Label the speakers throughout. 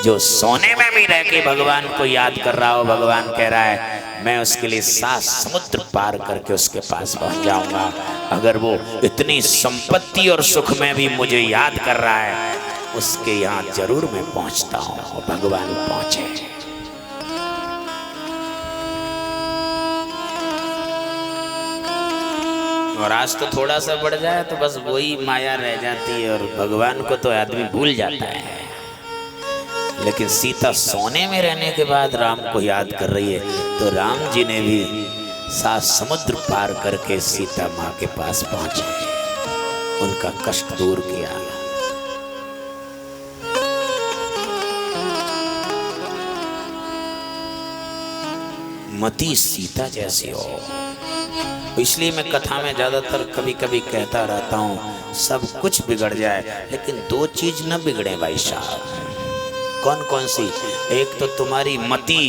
Speaker 1: जो सोने में भी रह के भगवान को याद कर रहा हो, भगवान कह रहा है मैं उसके लिए 7 समुद्र पार करके उसके पास पहुंच जाऊंगा। अगर वो इतनी संपत्ति और सुख में भी मुझे याद कर रहा है, उसके यहाँ जरूर मैं पहुंचता हूं। भगवान पहुंचे। और आज तो थोड़ा सा बढ़ जाए तो बस वही माया रह जाती है और भगवान को तो आदमी भूल जाता है। लेकिन सीता सोने में रहने के बाद राम को याद कर रही है, तो राम जी ने भी 7 समुद्र पार करके सीता माँ के पास पहुंचे, उनका कष्ट दूर किया। मति सीता जैसी हो। इसलिए मैं कथा में ज्यादातर कभी कभी कहता रहता हूँ, सब कुछ बिगड़ जाए लेकिन 2 चीज न बिगड़े भाई साहब। कौन कौन सी? एक तो तुम्हारी मति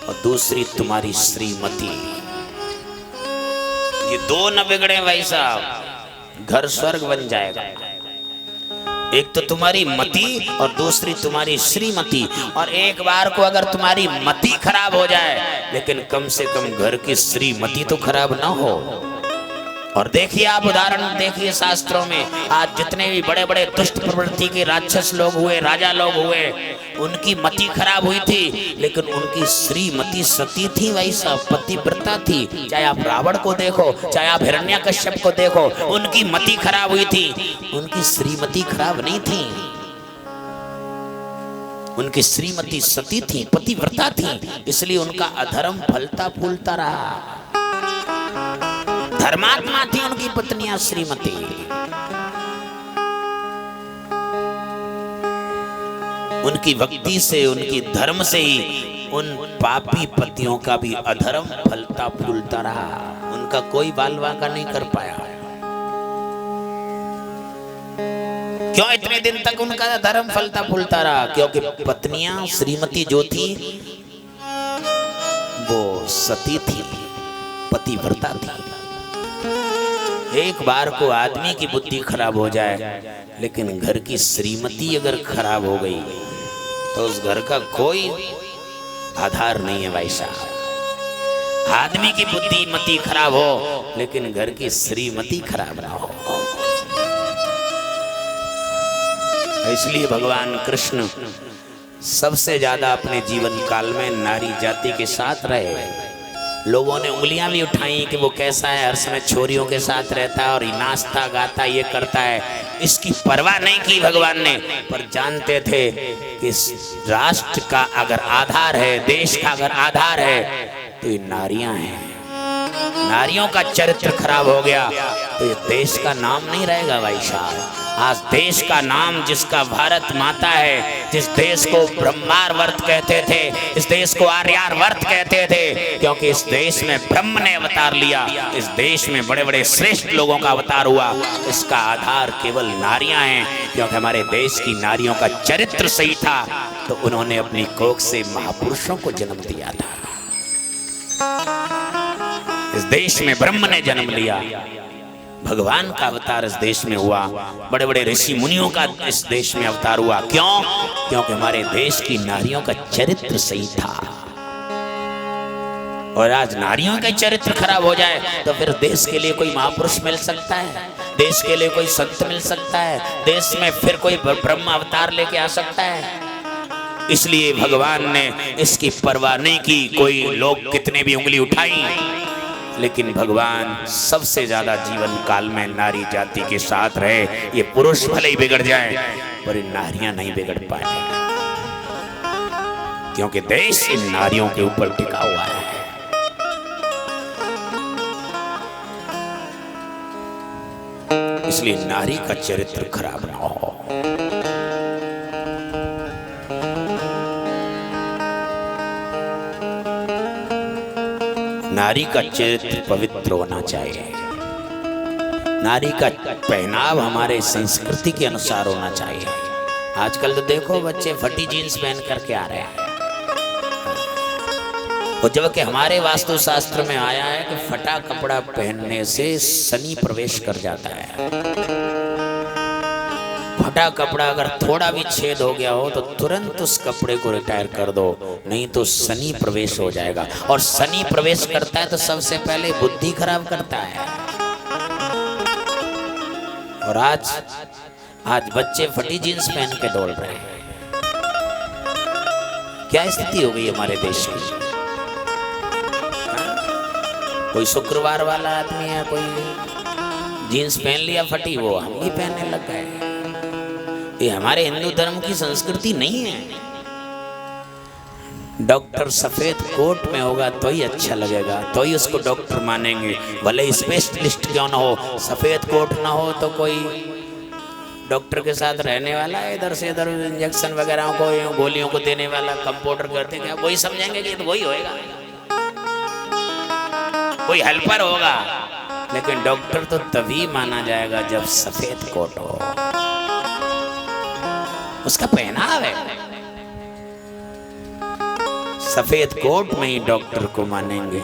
Speaker 1: और दूसरी तुम्हारी श्रीमती। ये 2 न बिगड़े भाई साहब, घर स्वर्ग बन जाएगा। एक तो तुम्हारी मति और दूसरी तुम्हारी श्रीमती। और एक बार को अगर तुम्हारी मति खराब हो जाए, लेकिन कम से कम घर की श्रीमती तो खराब ना हो। और देखिए आप उदाहरण देखिए शास्त्रों में, आज जितने भी बड़े बड़े दुष्ट प्रवृत्ति के राक्षस लोग हुए, राजा लोग हुए, उनकी मति खराब हुई थी, लेकिन उनकी श्रीमती सती थी भाई साहब, पतिव्रता थी। चाहे आप रावण को देखो, चाहे आप हिरण्यकश्यप को देखो, उनकी मति खराब हुई थी, उनकी श्रीमती खराब नहीं थी। उनकी श्रीमती सती थी, पतिव्रता थी, इसलिए उनका अधर्म फलता फूलता रहा। धर्मात्मा थी उनकी पत्नियां श्रीमती। उनकी भक्ति से, उनकी धर्म से ही उन पापी पतियों का भी अधर्म फलता फूलता रहा। उनका कोई बाल बांका नहीं कर पाया। क्यों इतने दिन तक उनका धर्म फलता फूलता रहा? क्योंकि पत्नियां श्रीमती जो थी वो सती थी, पतिव्रता थी। एक बार को आदमी की बुद्धि खराब हो जाए, लेकिन घर की श्रीमती अगर खराब हो गई तो उस घर का कोई आधार नहीं है भाई साहब। आदमी की बुद्धि मति खराब हो, लेकिन घर की श्रीमती खराब ना हो। इसलिए भगवान कृष्ण सबसे ज्यादा अपने जीवन काल में नारी जाति के साथ रहे। लोगों ने उंगलियां भी उठाई कि वो कैसा है, हर समय छोरियों के साथ रहता है और नाचता गाता ये करता है। इसकी परवाह नहीं की भगवान ने, पर जानते थे कि राष्ट्र का अगर आधार है, देश का अगर आधार है, तो ये नारियां हैं। नारियों का चरित्र खराब हो गया तो ये देश का नाम नहीं रहेगा भाई साहब। आज देश का नाम जिसका भारत माता है, जिस देश को ब्रह्मावर्त कहते थे, इस देश को आर्यावर्त कहते थे, क्योंकि इस देश में ब्रह्म ने अवतार लिया, इस देश में बड़े बड़े श्रेष्ठ लोगों का अवतार हुआ। इसका आधार केवल नारियां हैं, क्योंकि हमारे देश की नारियों का चरित्र सही था, तो उन्होंने अपनी कोख से महापुरुषों को जन्म दिया था। इस देश में ब्रह्म ने जन्म लिया, भगवान का अवतार इस देश में हुआ, बड़े बड़े ऋषि मुनियों का इस देश में अवतार हुआ। क्यों? क्योंकि हमारे देश की नारियों का चरित्र सही था। और आज नारियों का चरित्र खराब हो जाए तो फिर देश के लिए कोई महापुरुष मिल सकता है, देश के लिए कोई संत मिल सकता है, देश में फिर कोई ब्रह्म अवतार लेके आ सकता है? इसलिए भगवान ने इसकी परवाह नहीं की। कोई लोग कितने भी उंगली उठाई, लेकिन भगवान सबसे ज्यादा जीवन काल में नारी जाति के साथ रहे। ये पुरुष भले ही बिगड़ जाए, पर नारियां नहीं बिगड़ पाए, क्योंकि देश इन नारियों के ऊपर टिका हुआ है। इसलिए नारी का चरित्र खराब ना हो। नारी का चरित्र पवित्र होना चाहिए। नारी का पहनाव हमारे संस्कृति के अनुसार होना चाहिए। आजकल तो देखो बच्चे फटी जीन्स पहन करके आ रहे हैं, और जबकि हमारे वास्तुशास्त्र में आया है कि फटा कपड़ा पहनने से शनि प्रवेश कर जाता है। फटा कपड़ा अगर थोड़ा भी छेद हो गया हो तो तुरंत उस कपड़े को रिटायर कर दो, नहीं तो शनि प्रवेश हो जाएगा। और शनि प्रवेश करता है तो सबसे पहले बुद्धि खराब करता है। और आज बच्चे फटी जींस पहन के डोल रहे हैं। क्या स्थिति हो गई हमारे देश की? कोई शुक्रवार वाला आदमी है, कोई जीन्स पहन लिया फटी, वो हम भी पहनने लग गए। ये हमारे हिंदू धर्म की संस्कृति नहीं है। डॉक्टर सफेद कोट में होगा तो ही अच्छा लगेगा, तो ही उसको डॉक्टर मानेंगे, भले स्पेशलिस्ट क्यों ना हो। सफेद कोट ना हो तो कोई डॉक्टर के साथ रहने वाला है, इधर से इधर इंजेक्शन वगैरह को, गोलियों को देने वाला, कंपाउंडर करते क्या, वही समझेंगे कि तो वही होएगा, कोई हेल्पर होगा। लेकिन डॉक्टर तो तभी माना जाएगा जब सफेद कोट हो, उसका पहनाव है। सफेद कोट में ही डॉक्टर को मानेंगे।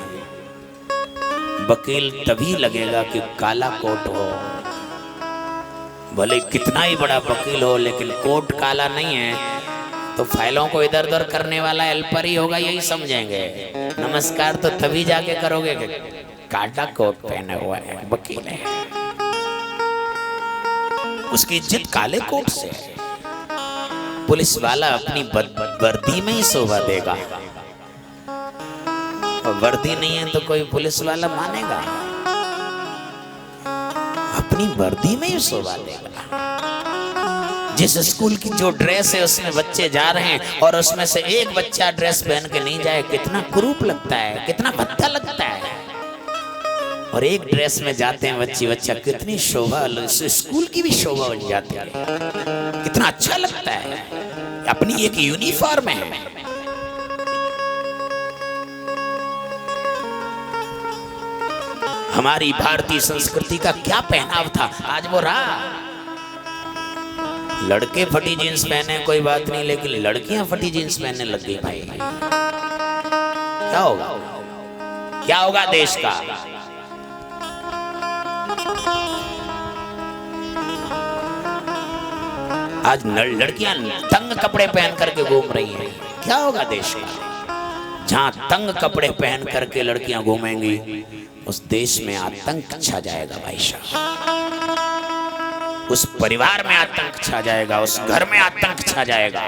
Speaker 1: वकील तभी लगेगा कि काला कोट हो, भले कितना ही बड़ा वकील हो, लेकिन कोट काला नहीं है तो फाइलों को इधर उधर करने वाला हेल्पर ही होगा, यही समझेंगे। नमस्कार तो तभी जाके करोगे कि काला कोट पहना हुआ है, वकील है, उसकी इज्जत काले कोट से। पुलिस वाला अपनी वर्दी में ही शोभा देगा, और वर्दी नहीं है तो कोई पुलिस वाला मानेगा, अपनी वर्दी में ही शोभा देगा। जिस स्कूल की जो ड्रेस है उसमें बच्चे जा रहे हैं और उसमें से एक बच्चा ड्रेस पहन के नहीं जाए, कितना कुरूप लगता है, कितना भद्दा लगता है। और एक ड्रेस में जाते हैं बच्चा, कितनी शोभा, स्कूल की भी शोभा बन जाती है, कितना अच्छा लगता है, अपनी एक यूनिफॉर्म है। हमारी भारतीय संस्कृति का क्या पहनाव था, आज वो रहा। लड़के फटी जींस पहने कोई बात नहीं, लेकिन लड़कियां फटी जींस पहनने लग गई भाई। क्या होगा, क्या होगा देश का? आज लड़कियां तंग कपड़े पहन करके घूम रही हैं, क्या होगा देश का? जहां तंग कपड़े पहन करके लड़कियां घूमेंगी उस देश में आतंक छा जाएगा भाई साहब, उस परिवार में आतंक छा जाएगा, उस घर में आतंक छा जाएगा।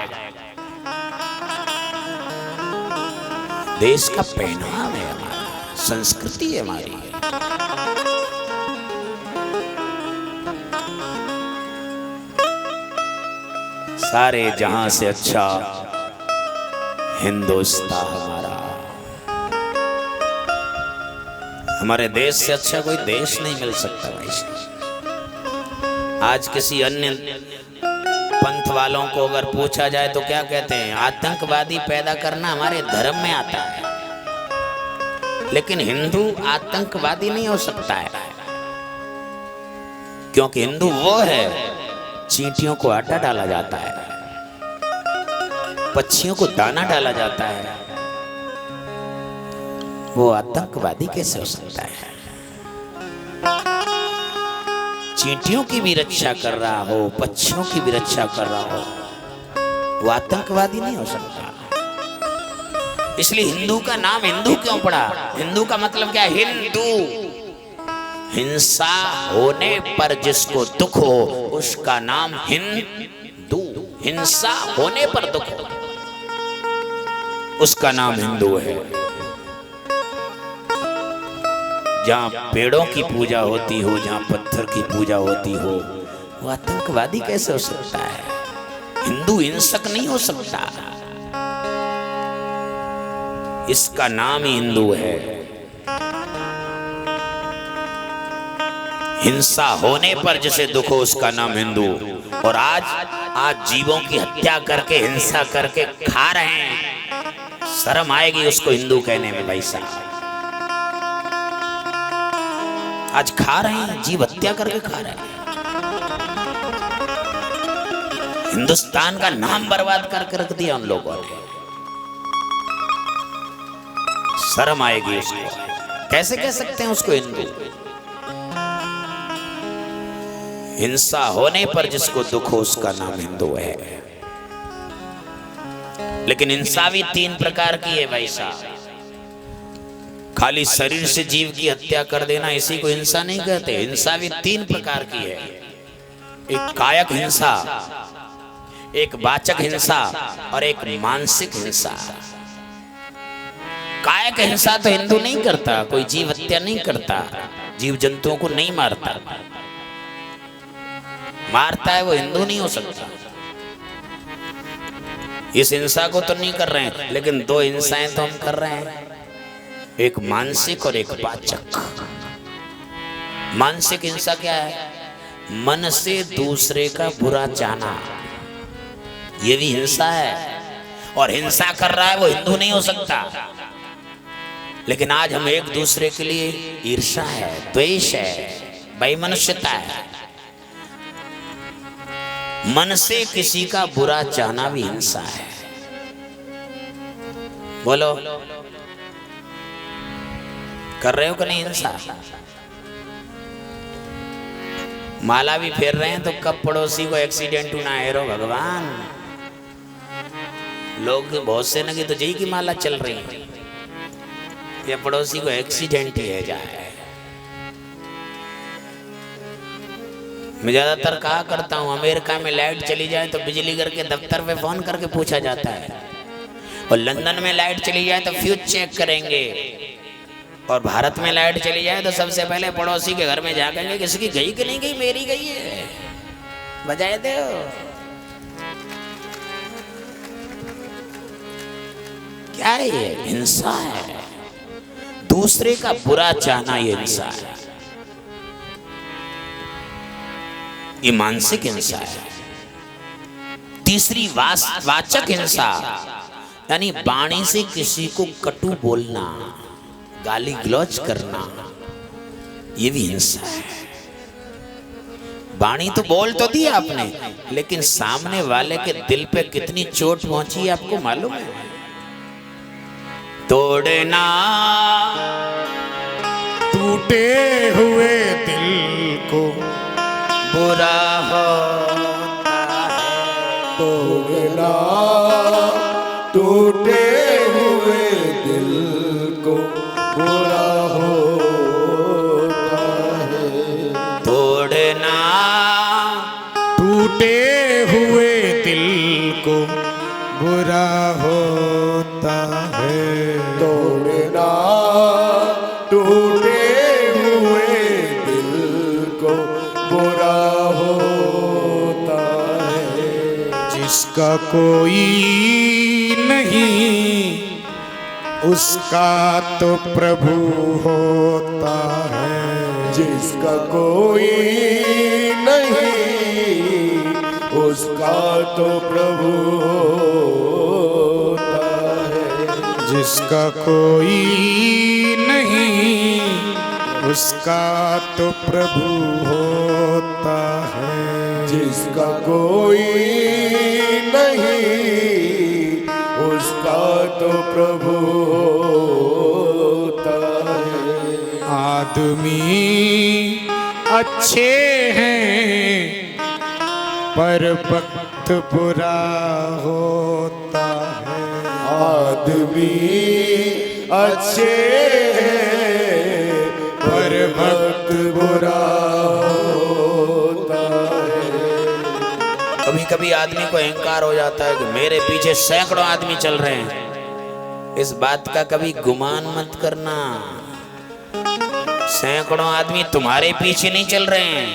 Speaker 1: देश का पहनाव है हमारा, संस्कृति है हमारी। सारे जहां से अच्छा हिंदुस्तान हमारा, हमारे देश से अच्छा कोई देश नहीं मिल सकता भाई। आज किसी अन्य पंथ वालों को अगर पूछा जाए तो क्या कहते हैं, आतंकवादी पैदा करना हमारे धर्म में आता है, लेकिन हिंदू आतंकवादी नहीं हो सकता है, क्योंकि हिंदू वो है चींटियों को आटा डाला जाता है, पक्षियों को दाना डाला जाता है, वो आतंकवादी कैसे हो सकता है? चींटियों की भी रक्षा कर रहा हो, पक्षियों की भी रक्षा कर रहा हो, वो आतंकवादी नहीं हो सकता। इसलिए हिंदू का नाम हिंदू क्यों पड़ा? हिंदू का मतलब क्या है? हिंदू, हिंसा होने पर जिसको दुख हो उसका नाम हिंदू, हिंसा होने पर दुख हो उसका नाम हिंदू है। जहां पेड़ों की पूजा होती हो, जहां पत्थर की पूजा होती हो, वो आतंकवादी कैसे हो सकता है? हिंदू हिंसक नहीं हो सकता, इसका नाम ही हिंदू है। हिंसा होने पर जिसे दुख हो उसका नाम हिंदू। और आज जीवों की हत्या करके, हिंसा करके खा रहे हैं, शर्म आएगी उसको हिंदू कहने में भाई साहब। आज खा रहे हैं, जीव हत्या करके खा रहे हैं, हिंदुस्तान का नाम बर्बाद करके रख दिया उन लोगों ने, शर्म आएगी उसको। कैसे कह सकते हैं उसको हिंदू? हिंसा होने पर जिसको दुख हो उसका नाम हिंदू है। लेकिन हिंसा भी 3 प्रकार की है भाई साहब। खाली शरीर से जीव की हत्या कर देना इसी को हिंसा नहीं कहते। हिंसा भी 3 प्रकार की है। एक कायक हिंसा, एक वाचक हिंसा और एक मानसिक हिंसा। कायक हिंसा तो हिंदू नहीं करता, कोई जीव हत्या नहीं करता, जीव जंतुओं को नहीं मारता। मारता है वो हिंदू नहीं हो सकता। इस हिंसा को तो नहीं कर रहे हैं, लेकिन 2 हिंसाएं तो हम कर रहे हैं, एक मानसिक और एक वाचक। मानसिक हिंसा क्या है? मन से दूसरे का बुरा चाहना, ये भी हिंसा है। और हिंसा कर रहा है वो हिंदू नहीं हो सकता। लेकिन आज हम एक दूसरे के लिए ईर्ष्या है, द्वेष है, वैमनस्यता है। मन से किसी का बुरा चाहना भी हिंसा है। बोलो, कर रहे हो कि नहीं हिंसा? माला भी फेर रहे हैं तो कब पड़ोसी को एक्सीडेंट ना है रो भगवान। लोग बहुत से न कि तो जय की माला चल रही है, या पड़ोसी को एक्सीडेंट ही है जाए। मैं ज्यादातर कहा करता हूँ, अमेरिका में लाइट चली जाए तो बिजली घर के दफ्तर पे फोन करके पूछा जाता है, और लंदन में लाइट चली जाए तो फ्यूज चेक करेंगे, और भारत में लाइट चली जाए तो सबसे पहले पड़ोसी के घर में जाकर किसकी गई कि नहीं गई, मेरी गई है, बजाए दो। क्या है ये? हिंसा है। दूसरे का बुरा चाहना ये हिंसा है, ये मानसिक हिंसा है। तीसरी वाचक हिंसा, यानी वाणी से किसी को कटु बोलना, गाली गलौज करना, ये भी हिंसा है। वाणी तो बोल तो दी आपने, लेकिन सामने वाले के दिल पे कितनी चोट पहुंची है आपको मालूम है? तोड़ना
Speaker 2: टूटे हुए दिल को
Speaker 1: बुरा होता है।
Speaker 2: तोड़ना टूटे हुए दिल को बुरा होता है।
Speaker 1: तोड़ना
Speaker 2: टूटे हुए दिल को बुरा होता है। तोड़ना टूटे हुए दिल को बुरा होता है। जिसका कोई नहीं उसका तो प्रभु होता है। जिसका कोई नहीं उसका तो प्रभु होता है। जिसका कोई नहीं उसका तो प्रभु होता है। जिसका कोई नहीं उसका तो प्रभु होता है। आदमी अच्छे हैं पर वक्त बुरा होता है। आदमी अच्छे हैं पर वक्त बुरा होता है।
Speaker 1: कभी कभी आदमी को अहंकार हो जाता है कि मेरे पीछे सैकड़ों आदमी चल रहे हैं। इस बात का कभी गुमान मत करना। सैकड़ों आदमी तुम्हारे पीछे नहीं चल रहे हैं,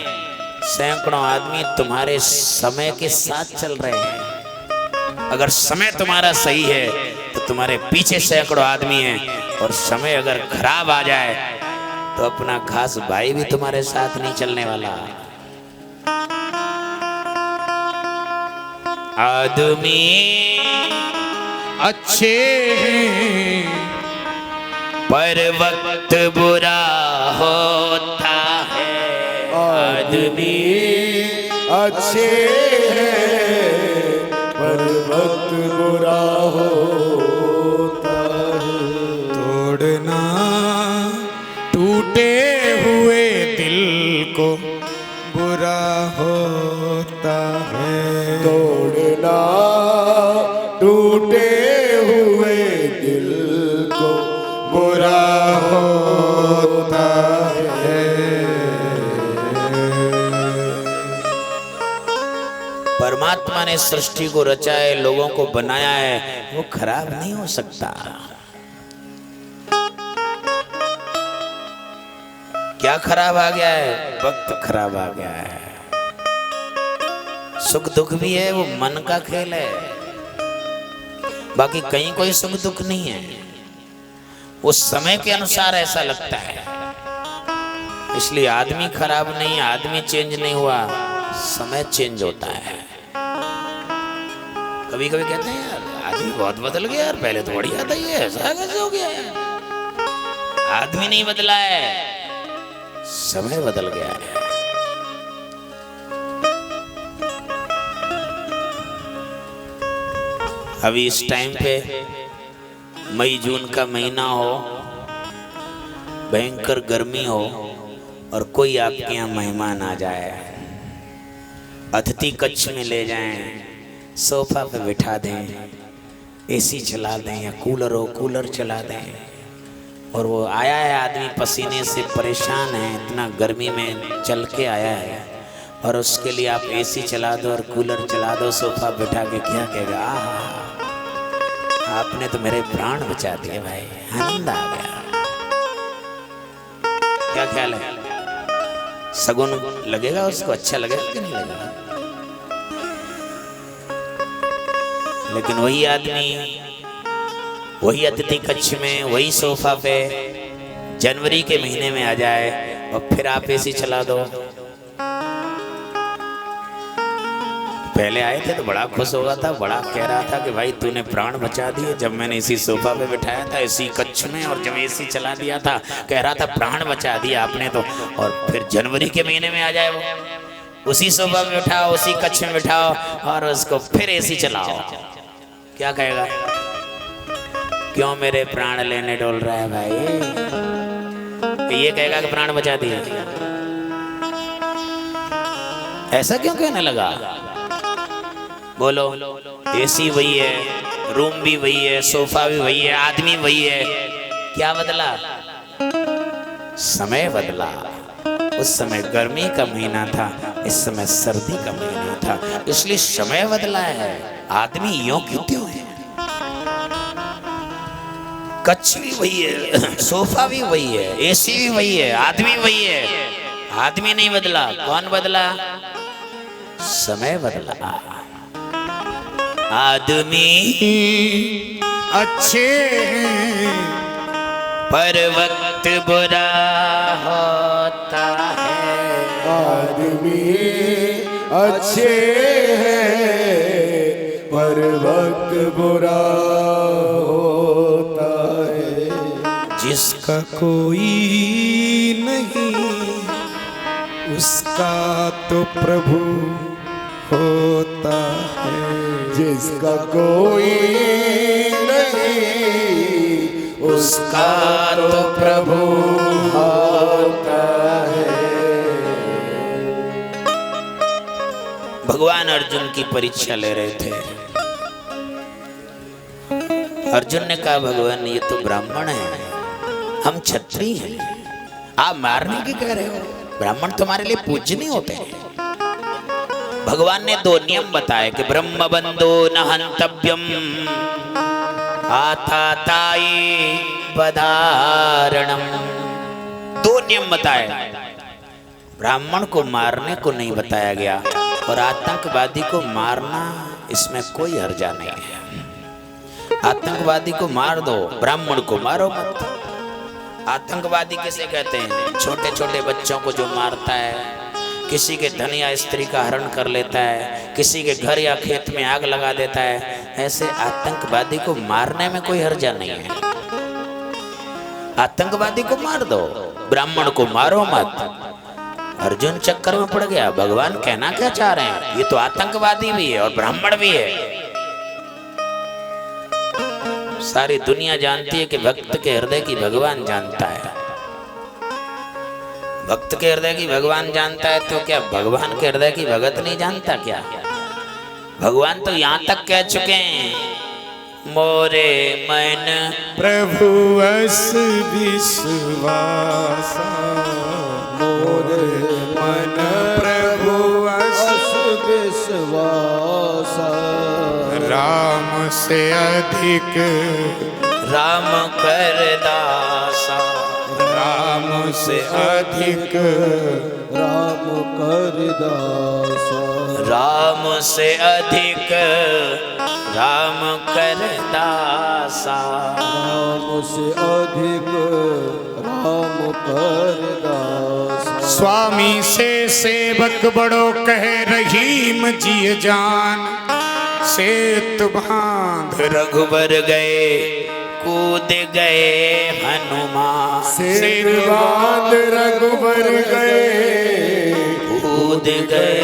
Speaker 1: सैकड़ों आदमी तुम्हारे समय के साथ चल रहे हैं। अगर समय तुम्हारा सही है तो तुम्हारे पीछे सैकड़ों आदमी हैं, और समय अगर खराब आ जाए तो अपना खास भाई भी तुम्हारे साथ नहीं चलने वाला। आदमी
Speaker 2: अच्छे हैं
Speaker 1: पर वक्त बुरा होता है।
Speaker 2: आदमी अच्छे हैं पर वक्त बुरा होता है। तोड़ना टूटे हुए दिल को बुरा
Speaker 1: सृष्टि को रचा है, लोगों को बनाया है, वो खराब नहीं हो सकता। क्या खराब आ गया है? वक्त खराब आ गया है। सुख दुख भी है, वो मन का खेल है, बाकी कहीं कोई सुख दुख नहीं है। वो समय के अनुसार ऐसा लगता है, इसलिए आदमी खराब नहीं, आदमी चेंज नहीं हुआ, समय चेंज होता है। कभी कभी कहते हैं यार आदमी बहुत बदल गया यार, पहले तो बढ़िया था, ये ऐसा कैसे हो गया है? आदमी नहीं बदला है, समय बदल गया है। अभी इस टाइम पे मई जून का महीना हो, भयंकर गर्मी हो और कोई आपके यहाँ मेहमान आ जाए, अतिथि कक्ष में ले जाएं, सोफा पे बिठा दें, एसी चला दें या कूलर हो कूलर चला दें, और वो आया है आदमी पसीने से परेशान है, इतना गर्मी में चल के आया है, और उसके लिए आप एसी चला दो और कूलर चला दो, सोफा बिठा के, क्या कहेगा? आहा, आपने तो मेरे प्राण बचा दिए भाई, आनंद आ गया। क्या ख्याल है? सगुन लगेगा उसको? अच्छा लगेगा कि नहीं लगेगा? लेकिन वही आदमी वही अतिथि कक्ष में, वही सोफा पे जनवरी के महीने में आ जाए और फिर आप एसी चला दो। पहले आए थे तो बड़ा खुश हो रहा था, बड़ा कह रहा था कि भाई तूने प्राण बचा दिए, जब मैंने इसी सोफा पे बिठाया था इसी कक्ष में, और जब एसी चला दिया था कह रहा था प्राण बचा दिया आपने तो। और फिर जनवरी के महीने में आ जाए वो, उसी सोफा पे बिठाओ, उसी कक्ष में बिठाओ और उसको फिर एसी चलाओ, क्या कहेगा? क्यों मेरे प्राण लेने डोल रहा है भाई? ये कहेगा कि प्राण बचा दिया। ऐसा क्यों कहने लगा? बोलो, एसी वही है, रूम भी वही है, सोफा भी वही है, आदमी वही है, क्या बदला? समय बदला। उस समय गर्मी का महीना था, इस समय सर्दी का महीना था, इसलिए समय बदला है। आदमी यूं क्यों है? कच्छ भी वही है, सोफा भी वही है, एसी भी वही है, आदमी वही है। आदमी नहीं बदला, कौन बदला? समय बदला। आदमी
Speaker 2: अच्छे हैं
Speaker 1: पर वक्त बुरा होता है।
Speaker 2: आदमी अच्छे हैं पर वक्त बुरा होता है।
Speaker 1: जिसका
Speaker 2: कोई नहीं उसका तो प्रभु होता है। जिसका कोई नहीं उसका तो प्रभु होता है।
Speaker 1: भगवान अर्जुन की परीक्षा ले रहे थे। अर्जुन ने कहा भगवान ये तो ब्राह्मण है, हम क्षत्रिय हैं, आप मारने की कह रहे हो? ब्राह्मण तुम्हारे लिए पूज्य नहीं होते हैं। भगवान ने दो नियम बताए कि ब्रह्म बंधो न हंतव्यम आताताई बधारणम। दो नियम बताए, ब्राह्मण को मारने को नहीं बताया गया और आतंकवादी को मारना इसमें कोई हर्जा नहीं है। आतंकवादी को मार दो, ब्राह्मण को मारो मत। आतंकवादी किसे कहते हैं? छोटे छोटे बच्चों को जो मारता है, किसी के धन या स्त्री का हरण कर लेता है, किसी के घर या खेत में आग लगा देता है, ऐसे आतंकवादी को मारने में कोई हर्जा नहीं है। आतंकवादी को मार दो, ब्राह्मण को मारो मत। अर्जुन चक्कर में पड़ गया। भगवान कहना क्या चाह रहे हैं? ये तो आतंकवादी भी है और ब्राह्मण भी है। सारी दुनिया जानती है कि भक्त के हृदय की भगवान जानता है। भक्त के हृदय की भगवान जानता है तो क्या भगवान के हृदय की भगत नहीं जानता क्या? भगवान तो यहाँ तक कह चुके हैं, मोरे मन
Speaker 2: प्रभु अस विश्वास, मोरे मन प्रभु अस विश्वास। राम से अधिक
Speaker 1: राम कर दासा,
Speaker 2: राम से अधिक
Speaker 3: राम कर दासा,
Speaker 1: राम से अधिक राम कर दासा,
Speaker 3: राम से अधिक राम कर दासा।
Speaker 2: स्वामी से सेवक बड़ो कह रहीम जी जान, सेत बांध
Speaker 1: रघुबर गए कूद गए हनुमान,
Speaker 2: सेत बांध रघुबर गए
Speaker 1: कूद गए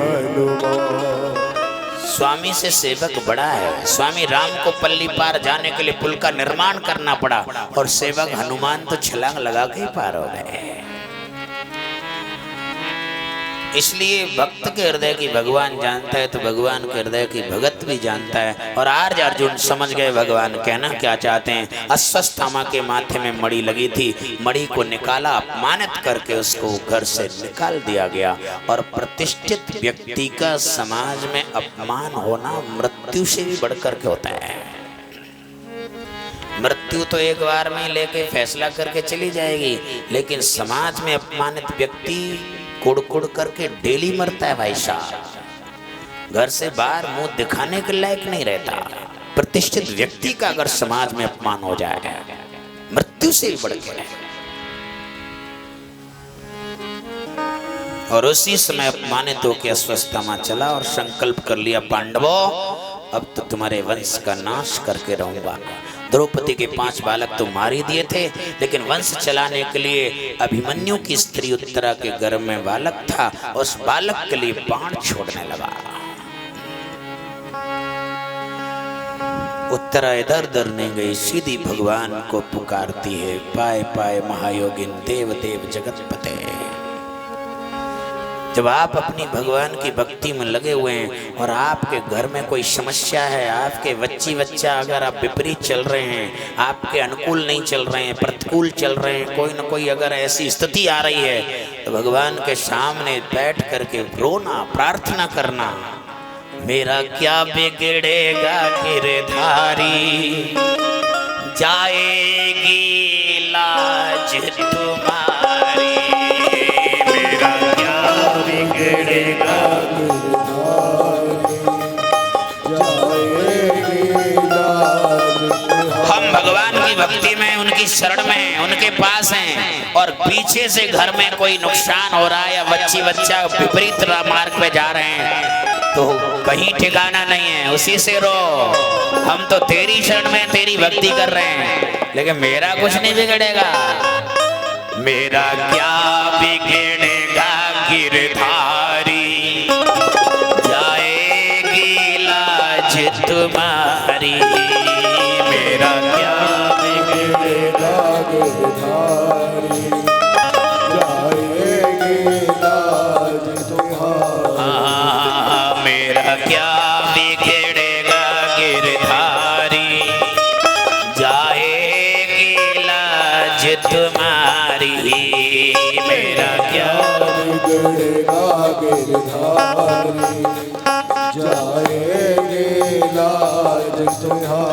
Speaker 2: हनुमान।
Speaker 1: स्वामी से सेवक बड़ा है। स्वामी राम को पल्ली पार जाने के लिए पुल का निर्माण करना पड़ा और सेवक हनुमान तो छलांग लगा के ही पार हो गए। इसलिए भक्त के हृदय की भगवान जानता है तो भगवान के हृदय की भगत भी जानता है। और आज अर्जुन समझ गए भगवान कहना क्या चाहते हैं। अश्वत्थामा के माथे में मणि लगी थी, मणि को निकाला, अपमानित करके उसको घर से निकाल दिया गया। और प्रतिष्ठित व्यक्ति का समाज में अपमान होना मृत्यु से भी बढ़कर के होता है। मृत्यु तो एक बार में लेके फैसला करके चली जाएगी, लेकिन समाज में अपमानित व्यक्ति कुड़ कुड़ करके डेली मरता है भाई साहब। घर से बाहर मुंह दिखाने के लायक नहीं रहता। प्रतिष्ठित व्यक्ति का अगर समाज में अपमान हो जाए मृत्यु से भी बढ़ के। और उसी समय अपमानित होकर अश्वत्थामा चला और संकल्प कर लिया, पांडवों अब तो तुम्हारे वंश का नाश करके रहूंगा। द्रौपदी के 5 बालक तो मार ही दिए थे, लेकिन वंश चलाने के लिए अभिमन्यु की स्त्री उत्तरा के गर्भ में बालक था, उस बालक के लिए बाण छोड़ने लगा। उत्तरा इधर उधर नहीं गई, सीधी भगवान को पुकारती है, पाए पाए महायोगिन देव देव जगतपते। जब आप अपनी भगवान की भक्ति में लगे हुए हैं और आपके घर में कोई समस्या है, आपके बच्चा अगर आप विपरीत चल रहे हैं, आपके अनुकूल नहीं चल रहे हैं, प्रतिकूल चल रहे हैं, कोई न कोई अगर ऐसी स्थिति आ रही है, तो भगवान के सामने बैठ करके रोना, प्रार्थना करना, मेरा क्या बिगड़ेगा गिरधारी, जाएगी लाज तुम्हारी, मेरा क्या बिगड़ेगा। हम भगवान की भक्ति में, उनकी शरण में, उनके पास हैं और पीछे से घर में कोई नुकसान हो रहा है या बच्चा विपरीत मार्ग पे जा रहे हैं तो कहीं ठिकाना नहीं है, उसी से रो। हम तो तेरी शरण में तेरी भक्ति कर रहे हैं, लेकिन मेरा कुछ नहीं बिगड़ेगा। मेरा क्या बिगड़ेगा गिरधारी, जाएगी लाज तुम्हारी, मेरा क्या
Speaker 3: बिगड़ेगा गिरधारी, जाएगी लाज तुम्हारी,
Speaker 1: मेरा क्या बिगड़ेगा गिरधारी, जाएगी लाज तुम्हारी, मेरा क्या
Speaker 3: बिगड़ेगा गिरधारी, जाएगी लाज तुम्हारी।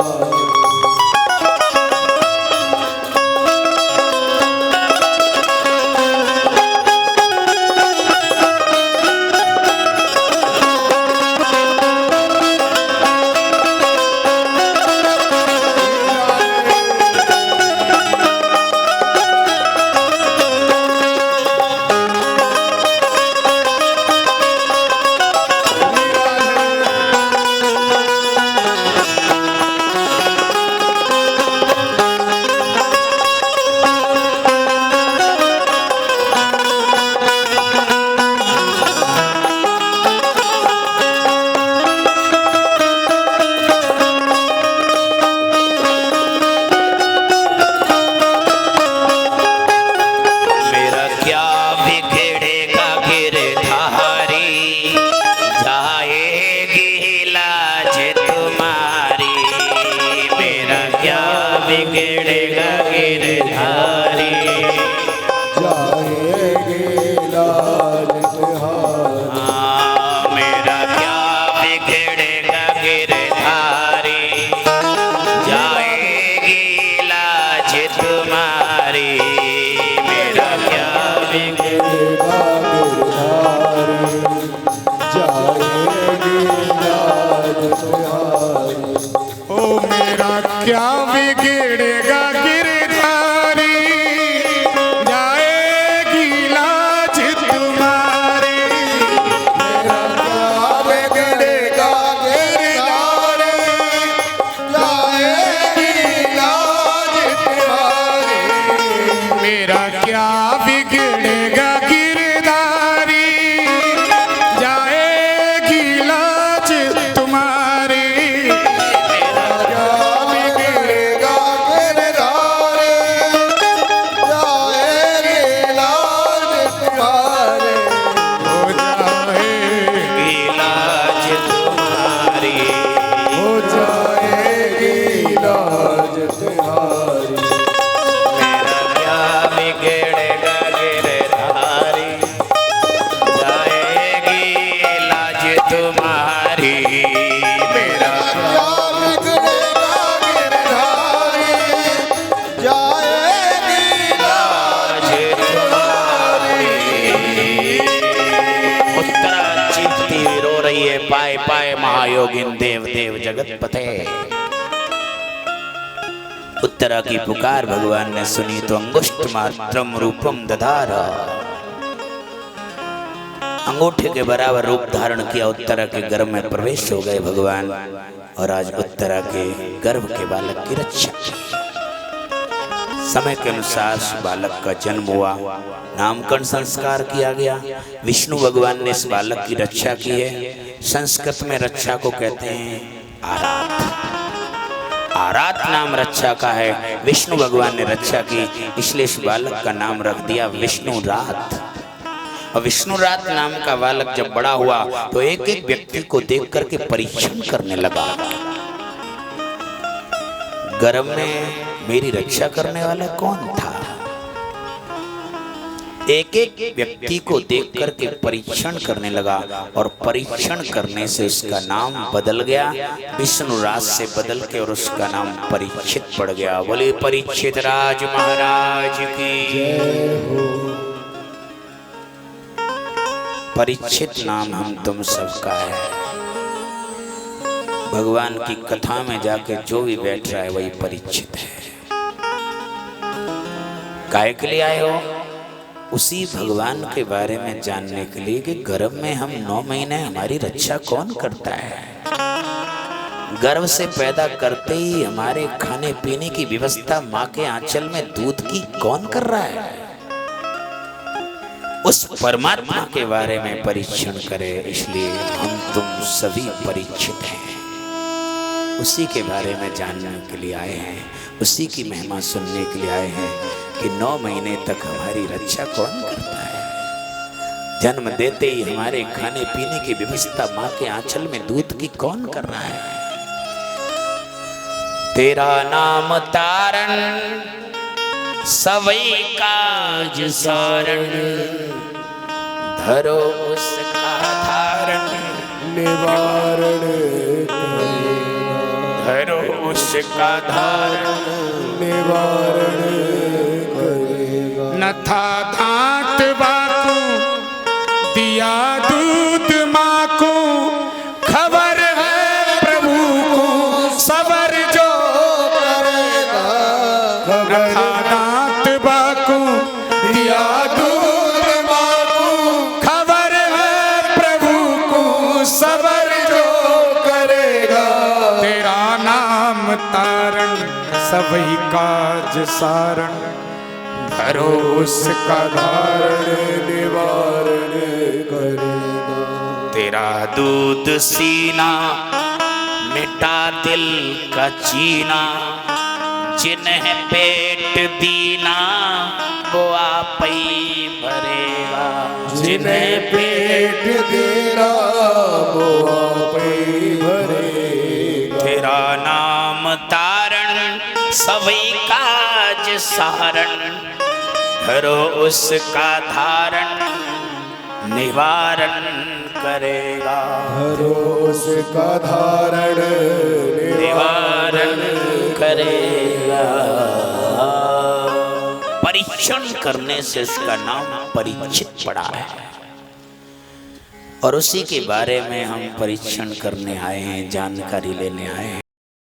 Speaker 1: बिगड़ेगा गिरधारी,
Speaker 3: जाएगी लाज तुम्हारी,
Speaker 1: मेरा क्या बिगड़ेगा गिरधारी, महायोगिन देव देव जगत पते। उत्तरा की पुकार भगवान ने सुनी तो अंगुष्ठ मात्रम रूपम दधारा, अंगूठे के बराबर रूप धारण किया, उत्तरा के गर्भ में प्रवेश हो गए भगवान। और आज उत्तरा के गर्भ के बालक की रक्षा की। समय के अनुसार बालक का जन्म हुआ, नामकरण संस्कार किया गया। विष्णु भगवान ने इस बालक की रक्षा की है। संस्कृत में रक्षा को कहते हैं आराध। आराध नाम रक्षा का है। विष्णु भगवान ने रक्षा की, इसलिए इस बालक का नाम रख दिया विष्णु रात। और विष्णु रात नाम का बालक जब बड़ा हुआ तो एक एक व्यक्ति को देख करके परीक्षण करने लगा। गर्भ में मेरी रक्षा करने वाला कौन था? एक एक व्यक्ति को देख करके परीक्षण करने लगा और परीक्षण करने से उसका नाम बदल गया, विष्णु राज से बदल के, और उसका नाम परीक्षित पड़ गया। बोले परीक्षित राज महाराज की। परीक्षित नाम हम तुम सबका है। भगवान की कथा में जाके जो भी बैठ रहा है वही परीक्षित है। काहे के लिए आए हो? उसी भगवान के बारे में जानने के लिए कि गर्भ में हम 9 महीने हमारी रक्षा कौन करता है। गर्भ से पैदा करते ही हमारे खाने पीने की व्यवस्था माँ के आंचल में दूध की कौन कर रहा है? उस परमात्मा के बारे में परीक्षण करें, इसलिए हम तुम सभी परीक्षित हैं। उसी के बारे में जानने के लिए आए हैं, उसी की महिमा सुनने के लिए आए हैं कि 9 महीने तक हमारी रक्षा कौन करता है। जन्म देते ही हमारे खाने पीने की व्यवस्था माँ के आंचल में दूध की कौन कर रहा है। तेरा नाम तारण सवई काज सारण, धरो उसका धारण
Speaker 3: निवारण
Speaker 1: धरो उसका धारण
Speaker 3: निवारण करेगा।
Speaker 2: न था दांत बाको दिया दूध माँ को, खबर है प्रभु को सबर जो करेगा। न था दांत बाको दिया दूध माँ को, खबर है प्रभु को सबर जो करेगा। तेरा नाम तारण सभी काज सारण, धरो उसका
Speaker 3: धारण निवारण करेगा।
Speaker 1: तेरा दूध सीना मिटा दिल का चीना, जिन्हें पेट दीना वो आप ही भरेगा।
Speaker 3: जिन्हें पेट देना वो आप ही भरेगा।
Speaker 1: तेरा नाम तारण सभी काज सारण, धरो उसका धारण निवारण करेगा।
Speaker 3: धरो उसका धारण
Speaker 1: निवारण करेगा। परीक्षण करने से उसका नाम परीक्षित पड़ा है, और उसी के बारे में हम परीक्षण करने आए हैं, जानकारी लेने आए हैं।